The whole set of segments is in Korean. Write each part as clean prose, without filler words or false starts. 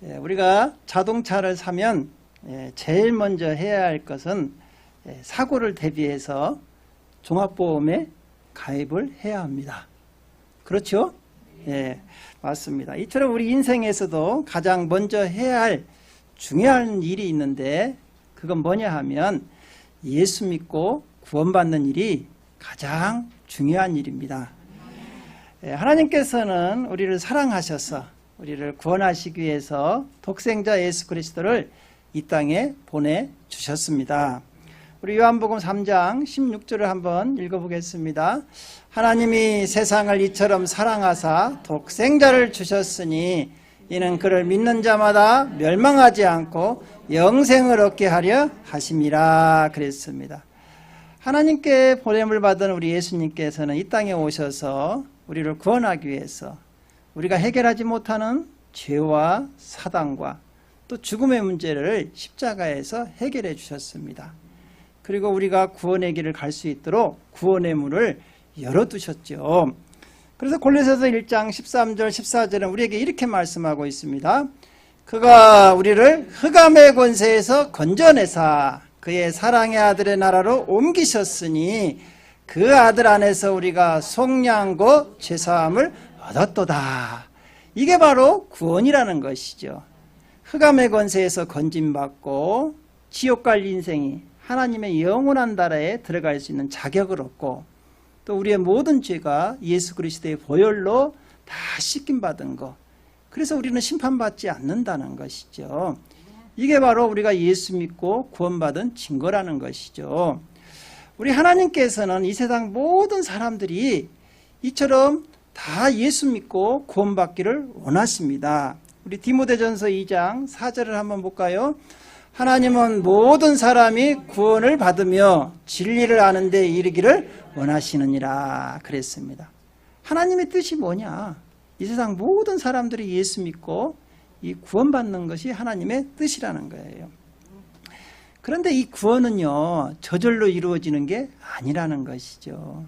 우리가 자동차를 사면 제일 먼저 해야 할 것은 사고를 대비해서 종합보험에 가입을 해야 합니다. 그렇죠? 예, 맞습니다. 이처럼 우리 인생에서도 가장 먼저 해야 할 중요한 일이 있는데 그건 뭐냐 하면 예수 믿고 구원받는 일이 가장 중요한 일입니다. 하나님께서는 우리를 사랑하셔서 우리를 구원하시기 위해서 독생자 예수 그리스도를 이 땅에 보내주셨습니다. 우리 요한복음 3장 16절을 한번 읽어보겠습니다. 하나님이 세상을 이처럼 사랑하사 독생자를 주셨으니 이는 그를 믿는 자마다 멸망하지 않고 영생을 얻게 하려 하심이라 그랬습니다. 하나님께 보냄을 받은 우리 예수님께서는 이 땅에 오셔서 우리를 구원하기 위해서 우리가 해결하지 못하는 죄와 사단과 또 죽음의 문제를 십자가에서 해결해 주셨습니다. 그리고 우리가 구원의 길을 갈 수 있도록 구원의 문을 열어두셨죠. 그래서 골로새서 1장 13절 14절은 우리에게 이렇게 말씀하고 있습니다. 그가 우리를 흑암의 권세에서 건져내사 그의 사랑의 아들의 나라로 옮기셨으니 그 아들 안에서 우리가 속량고 죄사함을 얻었도다. 이게 바로 구원이라는 것이죠. 흑암의 권세에서 건짐받고 지옥 갈 인생이 하나님의 영원한 나라에 들어갈 수 있는 자격을 얻고 또 우리의 모든 죄가 예수 그리스도의 보혈로 다 씻김받은 것. 그래서 우리는 심판받지 않는다는 것이죠. 이게 바로 우리가 예수 믿고 구원받은 증거라는 것이죠. 우리 하나님께서는 이 세상 모든 사람들이 이처럼 다 예수 믿고 구원받기를 원하십니다. 우리 디모데전서 2장 4절을 한번 볼까요? 하나님은 모든 사람이 구원을 받으며 진리를 아는 데 이르기를 원하시느니라 그랬습니다. 하나님의 뜻이 뭐냐? 이 세상 모든 사람들이 예수 믿고 이 구원받는 것이 하나님의 뜻이라는 거예요. 그런데 이 구원은요, 저절로 이루어지는 게 아니라는 것이죠.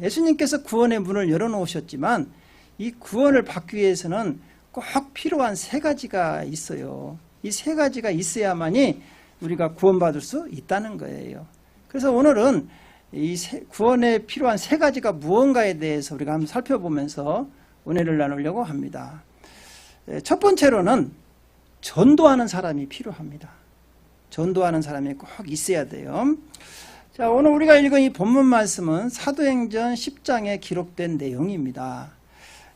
예수님께서 구원의 문을 열어놓으셨지만 이 구원을 받기 위해서는 꼭 필요한 세 가지가 있어요. 이 세 가지가 있어야만이 우리가 구원받을 수 있다는 거예요. 그래서 오늘은 이 구원에 필요한 세 가지가 무언가에 대해서 우리가 한번 살펴보면서 은혜를 나누려고 합니다. 첫 번째로는 전도하는 사람이 필요합니다. 전도하는 사람이 꼭 있어야 돼요. 자, 오늘 우리가 읽은 이 본문 말씀은 사도행전 10장에 기록된 내용입니다.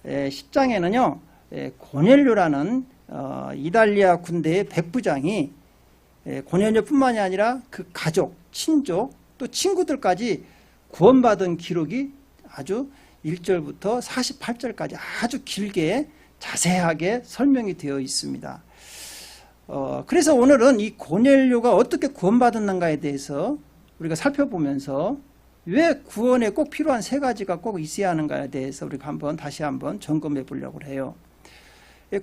10장에는요, 고넬료라는 이달리아 군대의 백부장이 고넬료뿐만이 아니라 그 가족, 친족, 또 친구들까지 구원받은 기록이 아주 1절부터 48절까지 아주 길게 자세하게 설명이 되어 있습니다. 그래서 오늘은 이 고넬료가 어떻게 구원받았는가에 대해서 우리가 살펴보면서 왜 구원에 꼭 필요한 세 가지가 꼭 있어야 하는가에 대해서 우리가 다시 한번 점검해 보려고 해요.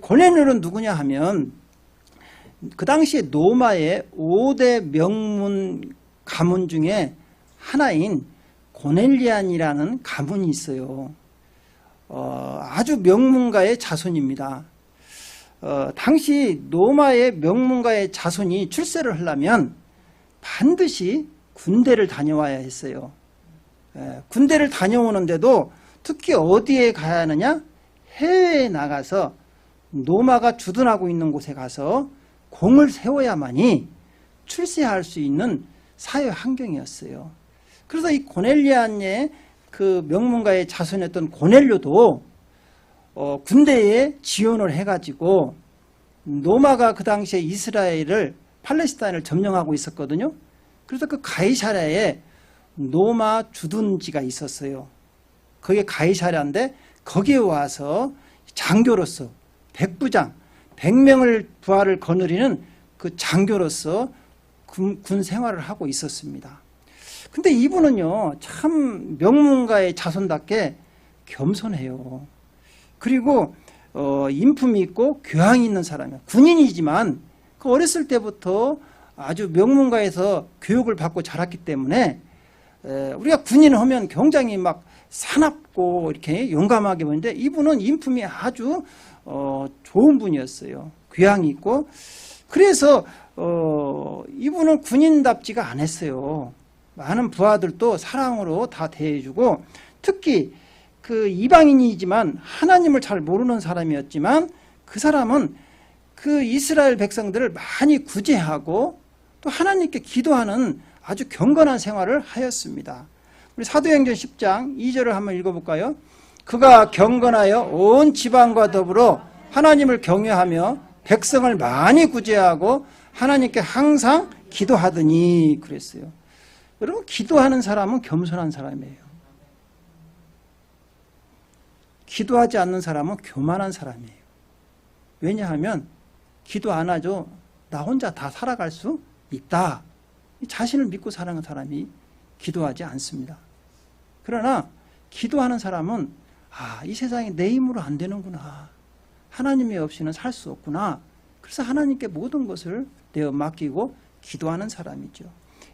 고넬료는 누구냐 하면 그 당시에 로마의 5대 명문 가문 중에 하나인 고넬리안이라는 가문이 있어요. 아주 명문가의 자손입니다. 당시 로마의 명문가의 자손이 출세를 하려면 반드시 군대를 다녀와야 했어요. 군대를 다녀오는데도 특히 어디에 가야 하느냐? 해외에 나가서 로마가 주둔하고 있는 곳에 가서 공을 세워야만이 출세할 수 있는 사회 환경이었어요. 그래서 이 고넬리안의 그 명문가의 자손이었던 고넬료도 군대에 지원을 해가지고 로마가 그 당시에 이스라엘을 팔레스타인을 점령하고 있었거든요. 그래서 그 가이사랴에 로마 주둔지가 있었어요. 그게 가이사랴인데 거기에 와서 장교로서 백부장 100명을 부하를 거느리는 그 장교로서 군 생활을 하고 있었습니다. 근데 이분은요, 참 명문가의 자손답게 겸손해요. 그리고 인품이 있고 교양이 있는 사람이에요. 군인이지만 그 어렸을 때부터 아주 명문가에서 교육을 받고 자랐기 때문에 우리가 군인을 하면 굉장히 막 사납고 이렇게 용감하게 보는데 이분은 인품이 아주 좋은 분이었어요. 교양이 있고. 그래서 이분은 군인답지가 않았어요. 많은 부하들도 사랑으로 다 대해주고, 특히 그 이방인이지만 하나님을 잘 모르는 사람이었지만 그 사람은 그 이스라엘 백성들을 많이 구제하고 또 하나님께 기도하는 아주 경건한 생활을 하였습니다. 우리 사도행전 10장 2절을 한번 읽어볼까요? 그가 경건하여 온 지방과 더불어 하나님을 경외하며 백성을 많이 구제하고 하나님께 항상 기도하더니 그랬어요. 여러분, 기도하는 사람은 겸손한 사람이에요. 기도하지 않는 사람은 교만한 사람이에요. 왜냐하면 기도 안 하죠. 나 혼자 다 살아갈 수 있다. 자신을 믿고 사는 사람이 기도하지 않습니다. 그러나 기도하는 사람은 이 세상에 내 힘으로 안 되는구나. 하나님이 없이는 살 수 없구나. 그래서 하나님께 모든 것을 내어 맡기고 기도하는 사람이죠.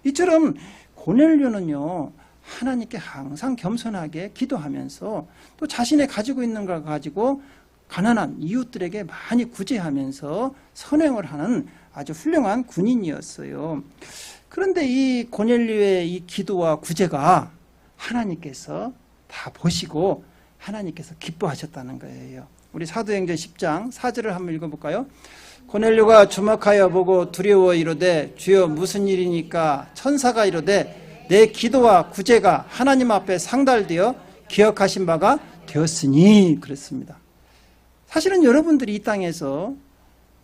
이처럼 고넬료는요, 하나님께 항상 겸손하게 기도하면서 또 자신의 가지고 있는 걸 가지고 가난한 이웃들에게 많이 구제하면서 선행을 하는 아주 훌륭한 군인이었어요. 그런데 이 고넬료의 이 기도와 구제가 하나님께서 다 보시고 하나님께서 기뻐하셨다는 거예요. 우리 사도행전 10장 4절을 한번 읽어볼까요? 고넬료가 주목하여 보고 두려워 이르되 주여 무슨 일이니까? 천사가 이르되 내 기도와 구제가 하나님 앞에 상달되어 기억하신 바가 되었으니 그랬습니다. 사실은 여러분들이 이 땅에서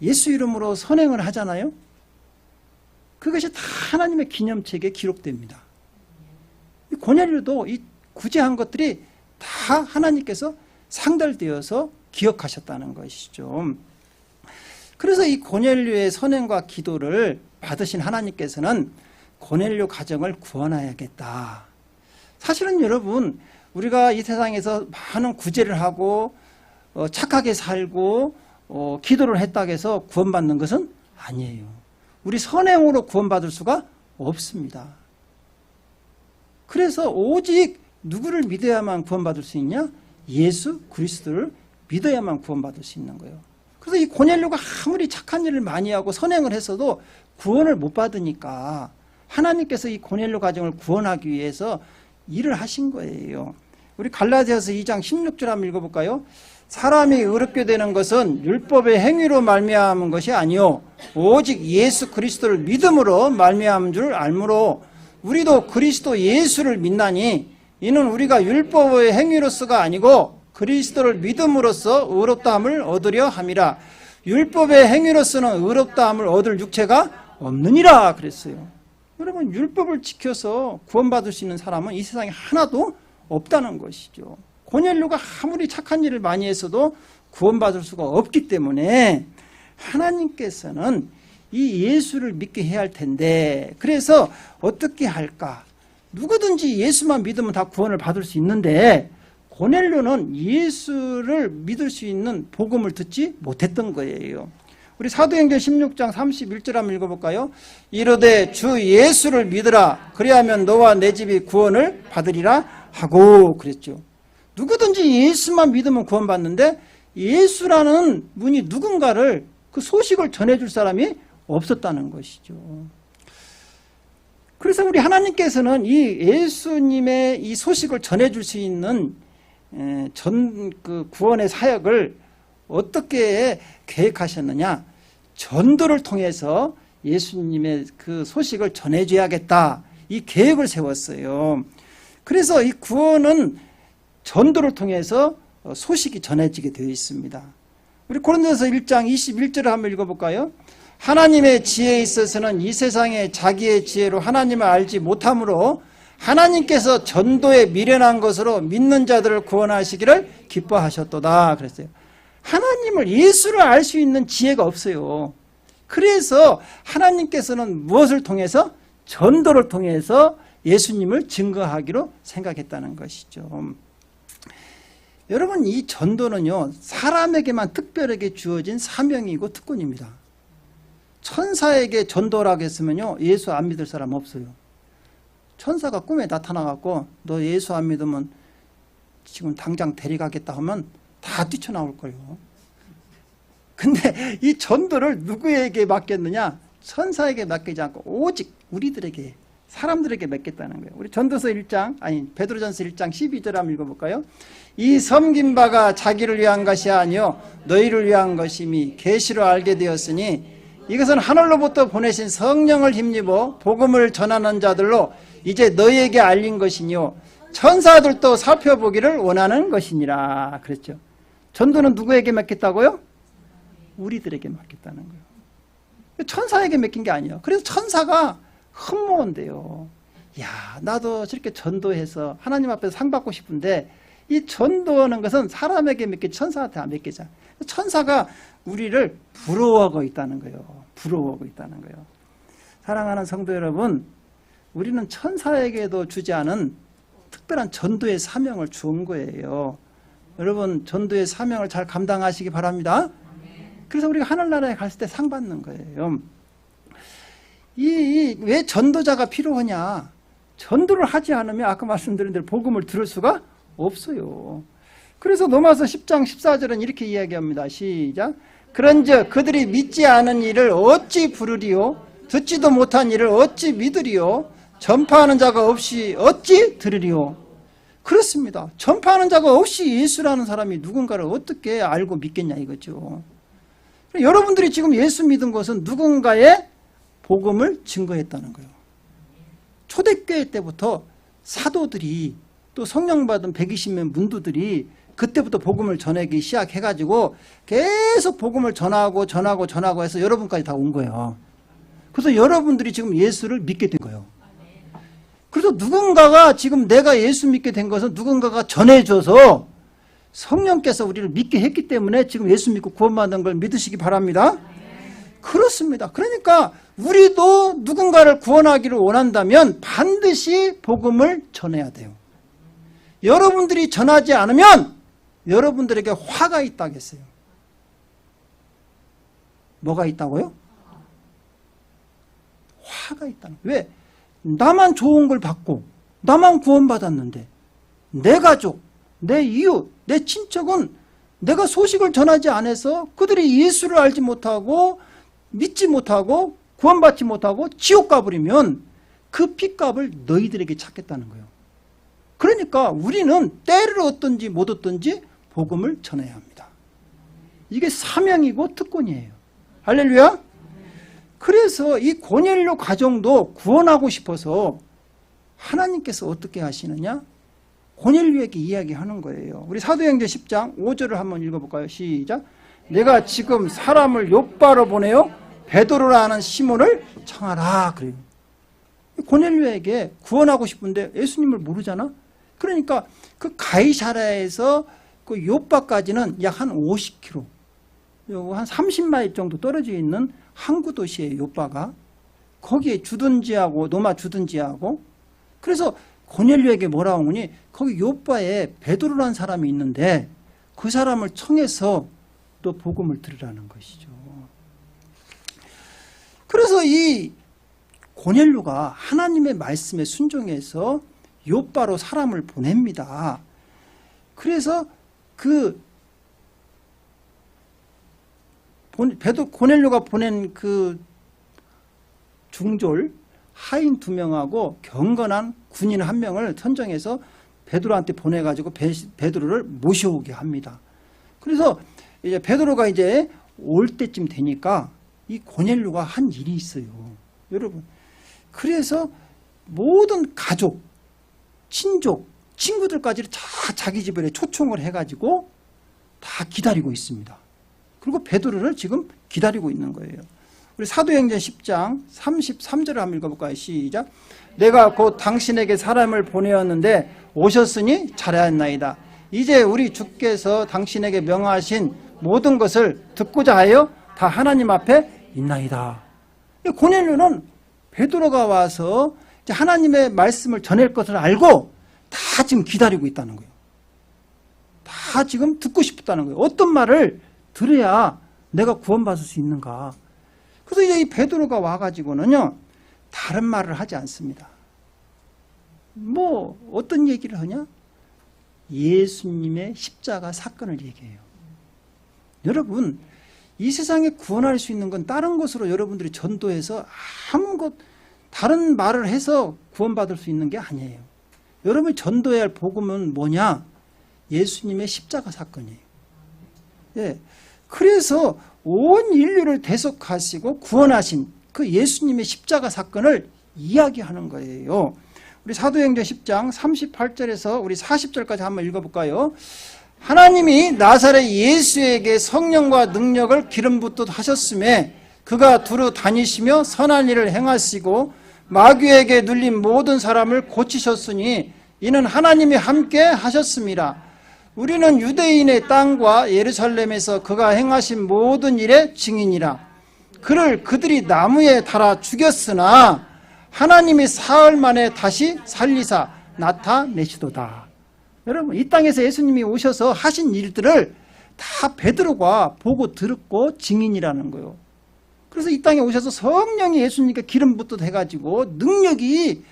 예수 이름으로 선행을 하잖아요. 그것이 다 하나님의 기념책에 기록됩니다. 고넬료도 이 구제한 것들이 다 하나님께서 상달되어서 기억하셨다는 것이죠. 그래서 이 고넬료의 선행과 기도를 받으신 하나님께서는 고넬료 가정을 구원해야겠다. 사실은 여러분, 우리가 이 세상에서 많은 구제를 하고 착하게 살고 기도를 했다고 해서 구원받는 것은 아니에요. 우리 선행으로 구원받을 수가 없습니다. 그래서 오직 누구를 믿어야만 구원받을 수 있냐? 예수 그리스도를 믿어야만 구원받을 수 있는 거예요. 그래서 이 고넬료가 아무리 착한 일을 많이 하고 선행을 했어도 구원을 못 받으니까 하나님께서 이 고넬료 가정을 구원하기 위해서 일을 하신 거예요. 우리 갈라디아서 2장 16절 한번 읽어볼까요? 사람이 의롭게 되는 것은 율법의 행위로 말미암은 것이 아니요 오직 예수 그리스도를 믿음으로 말미암은 줄 알므로 우리도 그리스도 예수를 믿나니 이는 우리가 율법의 행위로서가 아니고 그리스도를 믿음으로써 의롭다함을 얻으려 함이라. 율법의 행위로서는 의롭다함을 얻을 육체가 없느니라 그랬어요. 여러분, 율법을 지켜서 구원받을 수 있는 사람은 이 세상에 하나도 없다는 것이죠. 고넬료가 아무리 착한 일을 많이 했어도 구원받을 수가 없기 때문에 하나님께서는 이 예수를 믿게 해야 할 텐데, 그래서 어떻게 할까? 누구든지 예수만 믿으면 다 구원을 받을 수 있는데 고넬료는 예수를 믿을 수 있는 복음을 듣지 못했던 거예요. 우리 사도행전 16장 31절 한번 읽어볼까요? 이르되 주 예수를 믿으라 그리하면 너와 내 집이 구원을 받으리라 하고 그랬죠. 누구든지 예수만 믿으면 구원받는데 예수라는 분이 누군가를 그 소식을 전해줄 사람이 없었다는 것이죠. 그래서 우리 하나님께서는 이 예수님의 이 소식을 전해줄 수 있는 그 구원의 사역을 어떻게 계획하셨느냐? 전도를 통해서 예수님의 그 소식을 전해줘야겠다. 이 계획을 세웠어요. 그래서 이 구원은 전도를 통해서 소식이 전해지게 되어 있습니다. 우리 고린도서 1장 21절을 한번 읽어볼까요? 하나님의 지혜에 있어서는 이 세상에 자기의 지혜로 하나님을 알지 못함으로 하나님께서 전도에 미련한 것으로 믿는 자들을 구원하시기를 기뻐하셨도다 그랬어요. 하나님을, 예수를 알 수 있는 지혜가 없어요. 그래서 하나님께서는 무엇을 통해서? 전도를 통해서 예수님을 증거하기로 생각했다는 것이죠. 여러분, 이 전도는요, 사람에게만 특별하게 주어진 사명이고 특권입니다. 천사에게 전도라고 했으면요, 예수 안 믿을 사람 없어요. 천사가 꿈에 나타나갖고 너 예수 안 믿으면 지금 당장 데려가겠다 하면 다 뛰쳐나올 거예요. 근데 이 전도를 누구에게 맡겼느냐? 천사에게 맡기지 않고 오직 우리들에게, 사람들에게 맡겼다는 거예요. 우리 전도서 1장, 아니 베드로전서 1장 12절 한번 읽어볼까요? 이 섬긴 바가 자기를 위한 것이 아니요 너희를 위한 것임이 계시로 알게 되었으니 이것은 하늘로부터 보내신 성령을 힘입어 복음을 전하는 자들로 이제 너희에게 알린 것이니요 천사들도 살펴보기를 원하는 것이니라 그랬죠. 전도는 누구에게 맡겼다고요? 우리들에게 맡겼다는 거예요. 천사에게 맡긴 게 아니에요. 그래서 천사가 흠모한대요. 야, 나도 저렇게 전도해서 하나님 앞에서 상 받고 싶은데 이 전도하는 것은 사람에게 맡기지 천사한테 안 맡기잖아. 천사가 우리를 부러워하고 있다는 거예요. 부러워하고 있다는 거예요. 사랑하는 성도 여러분, 우리는 천사에게도 주지 않은 특별한 전도의 사명을 주은 거예요. 여러분, 전도의 사명을 잘 감당하시기 바랍니다. 그래서 우리가 하늘나라에 갔을 때 상 받는 거예요. 왜 전도자가 필요하냐? 전도를 하지 않으면 아까 말씀드린 대로 복음을 들을 수가 없어요. 그래서 로마서 10장 14절은 이렇게 이야기합니다. 시작. 그런즉 그들이 믿지 않은 일을 어찌 부르리요? 듣지도 못한 일을 어찌 믿으리요? 전파하는 자가 없이 어찌 들으리요? 그렇습니다. 전파하는 자가 없이 예수라는 사람이 누군가를 어떻게 알고 믿겠냐 이거죠. 여러분들이 지금 예수 믿은 것은 누군가의 복음을 증거했다는 거예요. 초대교회 때부터 사도들이 또 성령 받은 120명 문도들이 그때부터 복음을 전하기 시작해가지고 계속 복음을 전하고 해서 여러분까지 다 온 거예요. 그래서 여러분들이 지금 예수를 믿게 된 거예요. 그래서 누군가가 지금 내가 예수 믿게 된 것은 누군가가 전해줘서 성령께서 우리를 믿게 했기 때문에 지금 예수 믿고 구원받은 걸 믿으시기 바랍니다. 그렇습니다. 그러니까 우리도 누군가를 구원하기를 원한다면 반드시 복음을 전해야 돼요. 여러분들이 전하지 않으면 여러분들에게 화가 있다겠어요. 뭐가 있다고요? 화가 있다는 거예요. 왜? 나만 좋은 걸 받고 나만 구원받았는데 내 가족, 내 이웃, 내 친척은 내가 소식을 전하지 않아서 그들이 예수를 알지 못하고 믿지 못하고 구원받지 못하고 지옥 가버리면 그 핏값을 너희들에게 찾겠다는 거예요. 그러니까 우리는 때를 얻든지 못 얻든지 복음을 전해야 합니다. 이게 사명이고 특권이에요. 할렐루야. 그래서 이 고넬료 가정도 구원하고 싶어서 하나님께서 어떻게 하시느냐? 고넬료에게 이야기하는 거예요. 우리 사도행전 10장 5절을 한번 읽어볼까요? 시작. 내가 지금 사람을 욥바로 보내요 베드로라는 시몬을 청하라 그래요. 고넬료에게 구원하고 싶은데 예수님을 모르잖아. 그러니까 그 가이사랴에서 그 욥바까지는 약 한 50km, 한 30마일 정도 떨어져 있는 항구 도시예요. 욥바가 거기에 주둔지하고 노마 주둔지하고. 그래서 고넬료에게 뭐라고 하니 거기 욥바에 베드로라는 사람이 있는데 그 사람을 청해서 또 복음을 들으라는 것이죠. 그래서 이 고넬료가 하나님의 말씀에 순종해서 욥바로 사람을 보냅니다. 그래서 고넬료가 보낸 그 중졸 하인 2명하고 경건한 군인 1명을 선정해서 베드로한테 보내가지고 베드로를 모셔오게 합니다. 그래서 이제 베드로가 이제 올 때쯤 되니까 이 고넬료가 한 일이 있어요. 여러분. 그래서 모든 가족, 친족, 친구들까지 다 자기 집에 초청을 해가지고 다 기다리고 있습니다. 그리고 베드로를 지금 기다리고 있는 거예요. 우리 사도행전 10장 33절을 한번 읽어볼까요? 시작. 내가 곧 당신에게 사람을 보내었는데 오셨으니 잘하였나이다. 이제 우리 주께서 당신에게 명하신 모든 것을 듣고자 하여 다 하나님 앞에 있나이다. 고넬료는 베드로가 와서 이제 하나님의 말씀을 전할 것을 알고 다 지금 기다리고 있다는 거예요. 다 지금 듣고 싶다는 거예요. 어떤 말을 들어야 내가 구원받을 수 있는가. 그래서 이제 이 베드로가 와가지고는요 다른 말을 하지 않습니다. 뭐 어떤 얘기를 하냐? 예수님의 십자가 사건을 얘기해요. 여러분, 이 세상에 구원할 수 있는 건 다른 것으로 여러분들이 전도해서 아무것 다른 말을 해서 구원받을 수 있는 게 아니에요. 여러분이 전도해야 할 복음은 뭐냐? 예수님의 십자가 사건이에요. 예. 그래서 온 인류를 대속하시고 구원하신 그 예수님의 십자가 사건을 이야기하는 거예요. 우리 사도행전 10장 38절에서 우리 40절까지 한번 읽어볼까요? 하나님이 나사렛 예수에게 성령과 능력을 기름 붓듯 하셨음에 그가 두루 다니시며 선한 일을 행하시고 마귀에게 눌린 모든 사람을 고치셨으니 이는 하나님이 함께 하셨습니다. 우리는 유대인의 땅과 예루살렘에서 그가 행하신 모든 일의 증인이라. 그를 그들이 나무에 달아 죽였으나 하나님이 사흘 만에 다시 살리사 나타내시도다. 여러분, 이 땅에서 예수님이 오셔서 하신 일들을 다 베드로가 보고 들었고 증인이라는 거예요. 그래서 이 땅에 오셔서 성령이 예수님께 기름 붓듯 해가지고 능력이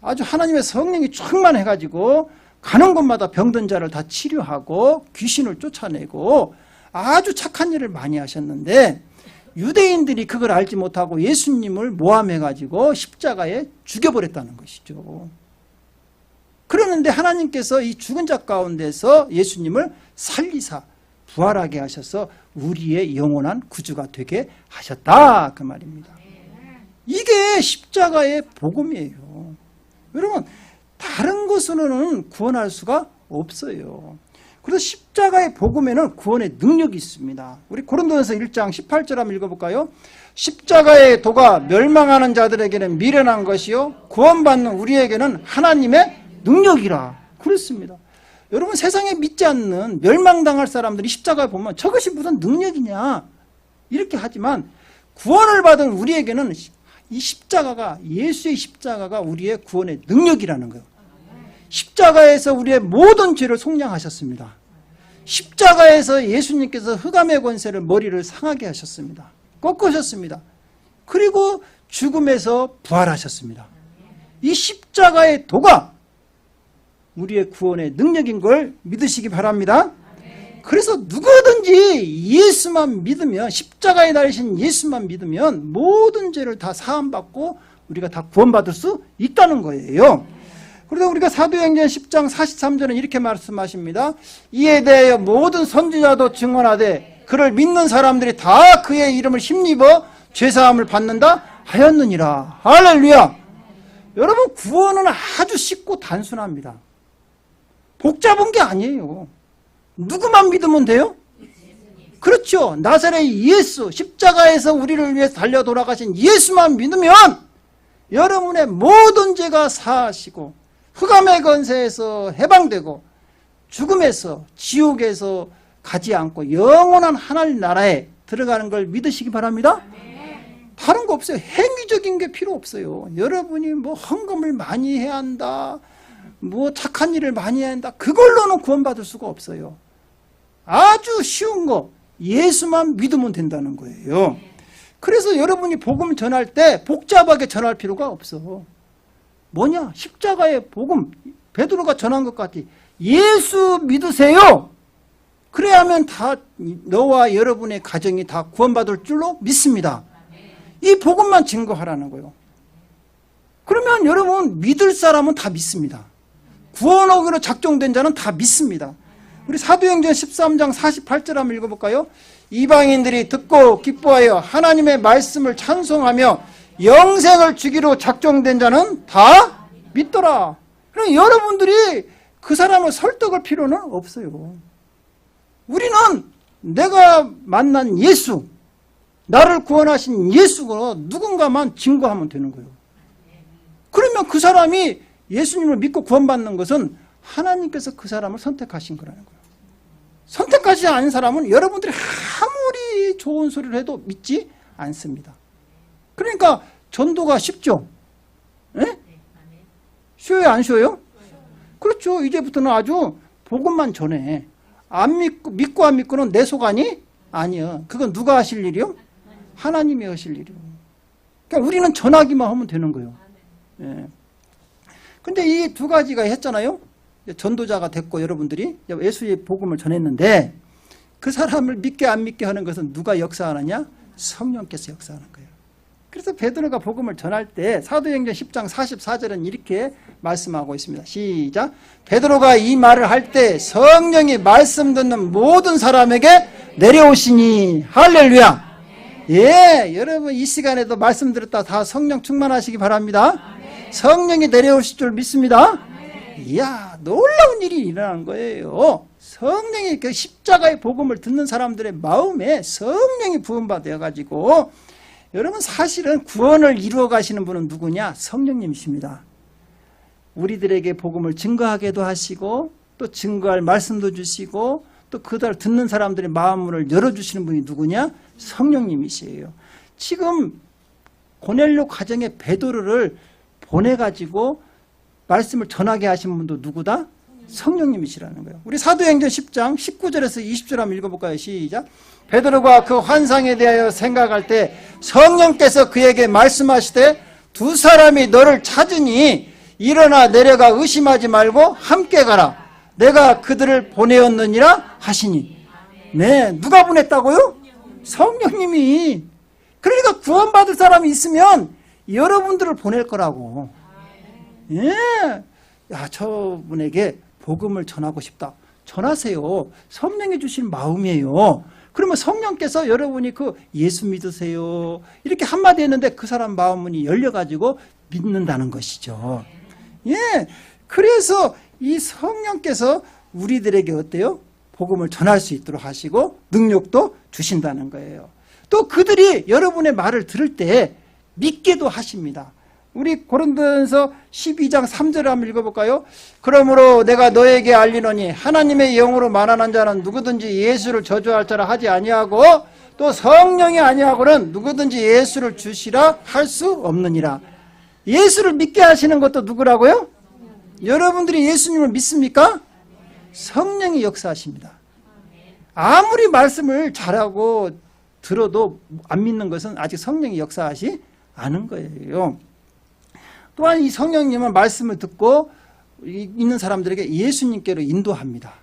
아주 하나님의 성령이 충만해가지고 가는 곳마다 병든 자를 다 치료하고 귀신을 쫓아내고 아주 착한 일을 많이 하셨는데 유대인들이 그걸 알지 못하고 예수님을 모함해가지고 십자가에 죽여버렸다는 것이죠. 그러는데 하나님께서 이 죽은 자 가운데서 예수님을 살리사 부활하게 하셔서 우리의 영원한 구주가 되게 하셨다 그 말입니다. 이게 십자가의 복음이에요. 여러분, 다른 것으로는 구원할 수가 없어요. 그래서 십자가의 복음에는 구원의 능력이 있습니다. 우리 고린도전서 1장 18절 한번 읽어볼까요? 십자가의 도가 멸망하는 자들에게는 미련한 것이요 구원받는 우리에게는 하나님의 능력이라 그랬습니다. 여러분, 세상에 믿지 않는 멸망당할 사람들이 십자가에 보면 저것이 무슨 능력이냐 이렇게 하지만 구원을 받은 우리에게는 이 십자가가, 예수의 십자가가 우리의 구원의 능력이라는 거예요. 십자가에서 우리의 모든 죄를 속량하셨습니다. 십자가에서 예수님께서 흑암의 권세를 머리를 상하게 하셨습니다. 꺾으셨습니다. 그리고 죽음에서 부활하셨습니다. 이 십자가의 도가 우리의 구원의 능력인 걸 믿으시기 바랍니다. 그래서 누구든지 예수만 믿으면, 십자가에 달리신 예수만 믿으면 모든 죄를 다 사함받고 우리가 다 구원받을 수 있다는 거예요. 그래서 우리가 사도행전 10장 43절은 이렇게 말씀하십니다. 이에 대하여 모든 선지자도 증언하되 그를 믿는 사람들이 다 그의 이름을 힘입어 죄사함을 받는다 하였느니라. 할렐루야. 여러분, 구원은 아주 쉽고 단순합니다. 복잡한 게 아니에요. 누구만 믿으면 돼요? 그렇죠. 나사렛 예수, 십자가에서 우리를 위해서 달려 돌아가신 예수만 믿으면 여러분의 모든 죄가 사하시고 흑암의 권세에서 해방되고 죽음에서, 지옥에서 가지 않고 영원한 하나님 나라에 들어가는 걸 믿으시기 바랍니다. 다른 거 없어요. 행위적인 게 필요 없어요. 여러분이 뭐 헌금을 많이 해야 한다, 뭐 착한 일을 많이 해야 한다, 그걸로는 구원받을 수가 없어요. 아주 쉬운 거, 예수만 믿으면 된다는 거예요. 그래서 여러분이 복음 전할 때 복잡하게 전할 필요가 없어. 뭐냐? 십자가의 복음, 베드로가 전한 것 같이 예수 믿으세요. 그래야 하면 다 너와 여러분의 가정이 다 구원받을 줄로 믿습니다. 이 복음만 증거하라는 거예요. 그러면 여러분, 믿을 사람은 다 믿습니다. 구원하기로 작정된 자는 다 믿습니다. 우리 사도행전 13장 48절 한번 읽어볼까요? 이방인들이 듣고 기뻐하여 하나님의 말씀을 찬송하며 영생을 주기로 작정된 자는 다 믿더라. 그럼 여러분들이 그 사람을 설득할 필요는 없어요. 우리는 내가 만난 예수, 나를 구원하신 예수가 누군가만 증거하면 되는 거예요. 그러면 그 사람이 예수님을 믿고 구원받는 것은 하나님께서 그 사람을 선택하신 거라는 거예요. 선택하지 않은 사람은 여러분들이 아무리 좋은 소리를 해도 믿지 않습니다. 그러니까 전도가 쉽죠? 예? 쉬워요, 안 쉬워요? 그렇죠. 이제부터는 아주 복음만 전해. 안 믿고 안 믿고는 내 소관이 아니야. 그건 누가 하실 일이요? 하나님이 하실 일이요. 그러니까 우리는 전하기만 하면 되는 거예요. 예. 근데 이 두 가지가 했잖아요. 전도자가 됐고 여러분들이 예수의 복음을 전했는데, 그 사람을 믿게 안 믿게 하는 것은 누가 역사하느냐? 성령께서 역사하는 거예요. 그래서 베드로가 복음을 전할 때 사도행전 10장 44절은 이렇게 말씀하고 있습니다. 시작. 베드로가 이 말을 할 때 성령이 말씀 듣는 모든 사람에게 내려오시니. 할렐루야. 예, 여러분 이 시간에도 말씀 들었다 다 성령 충만하시기 바랍니다. 성령이 내려오실 줄 믿습니다. 이야, 놀라운 일이 일어난 거예요. 성령이 그 십자가의 복음을 듣는 사람들의 마음에 성령이 부음받아 가지고, 여러분 사실은 구원을 이루어 가시는 분은 누구냐? 성령님이십니다. 우리들에게 복음을 증거하게도 하시고 또 증거할 말씀도 주시고 또 그들 듣는 사람들의 마음을 열어주시는 분이 누구냐? 성령님이시에요. 지금 고넬료 가정에 베드로를 보내가지고 말씀을 전하게 하신 분도 누구다? 성령님이시라는 거예요. 우리 사도행전 10장 19절에서 20절 한번 읽어볼까요? 시작. 베드로가 그 환상에 대하여 생각할 때 성령께서 그에게 말씀하시되 두 사람이 너를 찾으니 일어나 내려가 의심하지 말고 함께 가라. 내가 그들을 보내었느니라 하시니. 네, 누가 보냈다고요? 성령님이. 그러니까 구원받을 사람이 있으면 여러분들을 보낼 거라고. 예. 야, 저분에게 복음을 전하고 싶다. 전하세요. 성령이 주신 마음이에요. 그러면 성령께서 여러분이 그 예수 믿으세요. 이렇게 한마디 했는데 그 사람 마음문이 열려가지고 믿는다는 것이죠. 예. 그래서 이 성령께서 우리들에게 어때요? 복음을 전할 수 있도록 하시고 능력도 주신다는 거예요. 또 그들이 여러분의 말을 들을 때 믿게도 하십니다. 우리 고린도전서 12장 3절을 한번 읽어볼까요? 그러므로 내가 너에게 알리노니 하나님의 영으로 만나는 자는 누구든지 예수를 저주할 자라 하지 아니하고 또 성령이 아니하고는 누구든지 예수를 주시라 할 수 없느니라. 예수를 믿게 하시는 것도 누구라고요? 여러분들이 예수님을 믿습니까? 성령이 역사하십니다. 아무리 말씀을 잘하고 들어도 안 믿는 것은 아직 성령이 역사하시 않은 거예요. 또한 이 성령님은 말씀을 듣고 있는 사람들에게 예수님께로 인도합니다.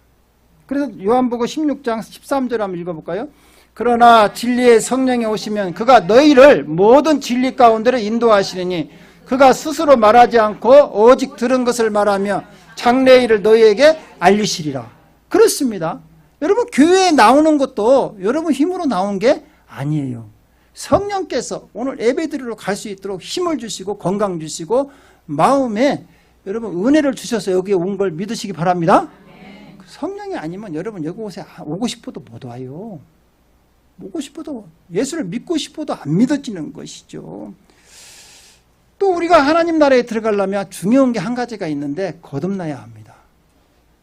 그래서 요한복음 16장 13절 한번 읽어볼까요? 그러나 진리의 성령이 오시면 그가 너희를 모든 진리 가운데로 인도하시느니 그가 스스로 말하지 않고 오직 들은 것을 말하며 장래의 일을 너희에게 알리시리라. 그렇습니다. 여러분 교회에 나오는 것도 여러분 힘으로 나온 게 아니에요. 성령께서 오늘 예배드리러 갈 수 있도록 힘을 주시고 건강 주시고 마음에 여러분 은혜를 주셔서 여기에 온 걸 믿으시기 바랍니다. 성령이 아니면 여러분 여기 오고 싶어도 못 와요. 오고 싶어도 예수를 믿고 싶어도 안 믿어지는 것이죠. 또 우리가 하나님 나라에 들어가려면 중요한 게 한 가지가 있는데 거듭나야 합니다.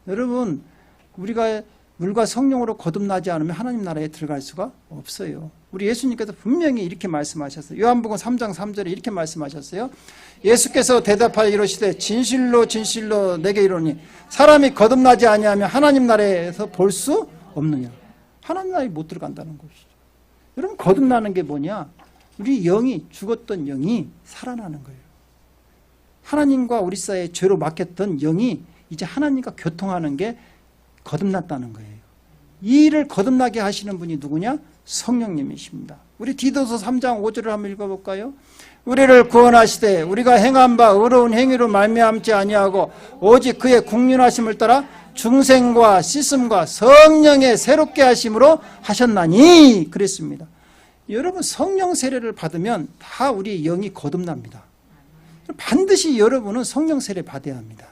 여러분 우리가 물과 성령으로 거듭나지 않으면 하나님 나라에 들어갈 수가 없어요. 우리 예수님께서 분명히 이렇게 말씀하셨어요. 요한복음 3장 3절에 이렇게 말씀하셨어요. 예수께서 대답하여 이르시되 진실로 진실로 내게 이르노니 사람이 거듭나지 아니하면 하나님 나라에서 볼 수 없느냐. 하나님 나라에 못 들어간다는 것이죠. 여러분 거듭나는 게 뭐냐? 우리 영이 죽었던 영이 살아나는 거예요. 하나님과 우리 사이에 죄로 막혔던 영이 이제 하나님과 교통하는 게 거듭났다는 거예요. 이 일을 거듭나게 하시는 분이 누구냐? 성령님이십니다. 우리 디도서 3장 5절을 한번 읽어볼까요? 우리를 구원하시되 우리가 행한 바 의로운 행위로 말미암지 아니하고 오직 그의 국륜하심을 따라 중생과 씻음과 성령의 새롭게 하심으로 하셨나니 그랬습니다. 여러분 성령 세례를 받으면 다 우리 영이 거듭납니다. 반드시 여러분은 성령 세례 받아야 합니다.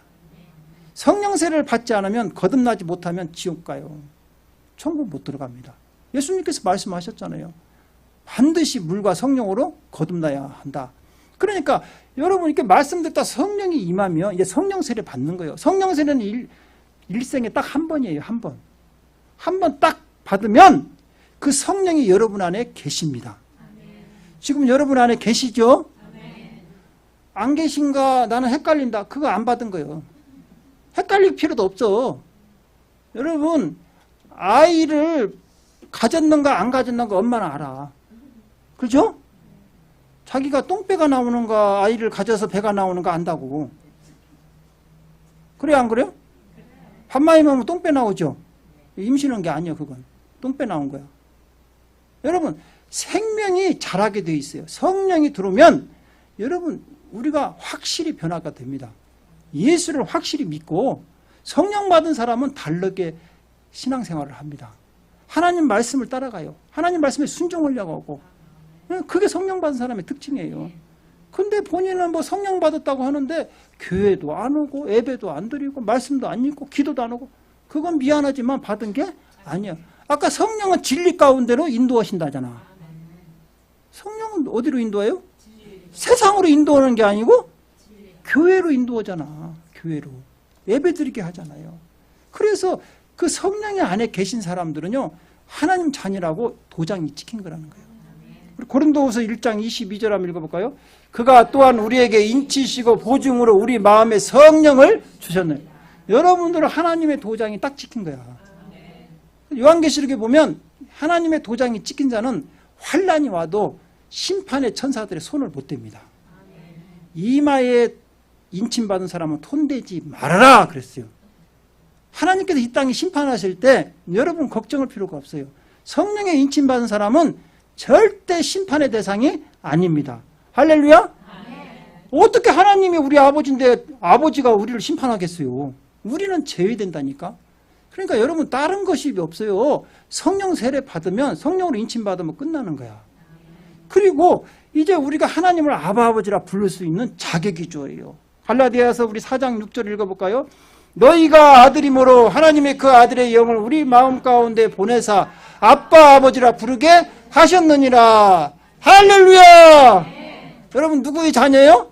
성령 세례를 받지 않으면 거듭나지 못하면 지옥 가요. 천국 못 들어갑니다. 예수님께서 말씀하셨잖아요. 반드시 물과 성령으로 거듭나야 한다. 그러니까 여러분 이렇게 말씀 듣다 성령이 임하면 이제 성령 세례 받는 거예요. 성령 세례는 일생에 딱 한 번이에요. 한 번. 한 번 딱 받으면 그 성령이 여러분 안에 계십니다. 지금 여러분 안에 계시죠? 안 계신가 나는 헷갈린다. 그거 안 받은 거예요. 헷갈릴 필요도 없어. 여러분 아이를 가졌는가 안 가졌는가 엄마는 알아. 그렇죠? 자기가 똥배가 나오는가 아이를 가져서 배가 나오는가 안다고. 그래 안 그래요? 밥 많이 먹으면 똥배 나오죠. 임신한 게 아니에요. 그건 똥배 나온 거야. 여러분, 생명이 자라게 되어 있어요. 성령이 들어오면 여러분, 우리가 확실히 변화가 됩니다. 예수를 확실히 믿고 성령 받은 사람은 다르게 신앙생활을 합니다. 하나님 말씀을 따라가요. 하나님 말씀에 순종하려고 하고. 그게 성령 받은 사람의 특징이에요. 근데 본인은 뭐 성령 받았다고 하는데 교회도 안 오고 예배도 안 드리고 말씀도 안 읽고 기도도 안 하고, 그건 미안하지만 받은 게 아니야. 아까 성령은 진리 가운데로 인도하신다잖아. 성령은 어디로 인도해요? 세상으로 인도하는 게 아니고 교회로 인도하잖아. 교회로 예배 드리게 하잖아요. 그래서 그 성령의 안에 계신 사람들은요, 하나님 자녀라고 도장이 찍힌 거라는 거예요. 고린도후서 1장 22절 한번 읽어볼까요? 그가 또한 우리에게 인치시고 보증으로 우리 마음에 성령을 주셨네. 여러분들은 하나님의 도장이 딱 찍힌 거야. 요한계시록에 보면 하나님의 도장이 찍힌 자는 환란이 와도 심판의 천사들의 손을 못 댑니다. 이마에 인침받은 사람은 손대지 말아라 그랬어요. 하나님께서 이 땅에 심판하실 때 여러분 걱정할 필요가 없어요. 성령에 인침받은 사람은 절대 심판의 대상이 아닙니다. 할렐루야? 어떻게 하나님이 우리 아버지인데 아버지가 우리를 심판하겠어요? 우리는 제외된다니까. 그러니까 여러분 다른 것이 없어요. 성령 세례 받으면, 성령으로 인침받으면 끝나는 거야. 그리고 이제 우리가 하나님을 아버지라 부를 수 있는 자격이 주어요. 갈라디아서 우리 4장 6절 읽어볼까요? 너희가 아들이므로 하나님의 그 아들의 영을 우리 마음 가운데 보내사 아빠 아버지라 부르게 하셨느니라. 할렐루야. 여러분 누구의 자녀예요?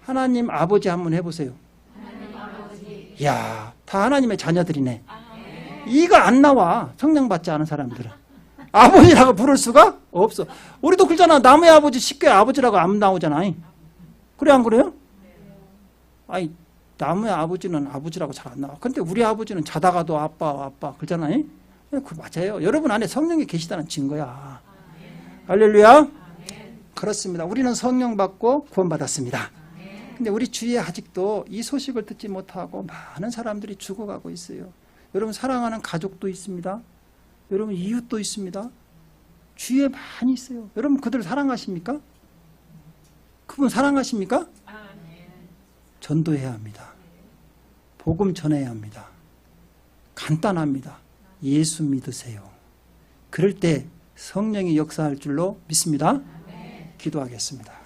하나님 아버지 한번 해보세요. 이야, 다 하나님의 자녀들이네. 이거 안 나와. 성령 받지 않은 사람들은 아버지라고 부를 수가 없어. 우리도 그러잖아. 남의 아버지 쉽게 아버지라고 안 나오잖아. 그래 안 그래요? 아니, 남의 아버지는 아버지라고 잘 안 나와. 근데 우리 아버지는 자다가도 아빠 그러잖아요. 그 맞아요. 여러분 안에 성령이 계시다는 증거야. 할렐루야. 그렇습니다. 우리는 성령 받고 구원받았습니다. 근데 우리 주위에 아직도 이 소식을 듣지 못하고 많은 사람들이 죽어가고 있어요. 여러분 사랑하는 가족도 있습니다. 여러분 이웃도 있습니다. 주위에 많이 있어요. 여러분 그들을 사랑하십니까? 그분 사랑하십니까? 전도해야 합니다. 복음 전해야 합니다. 간단합니다. 예수 믿으세요. 그럴 때 성령이 역사할 줄로 믿습니다. 기도하겠습니다.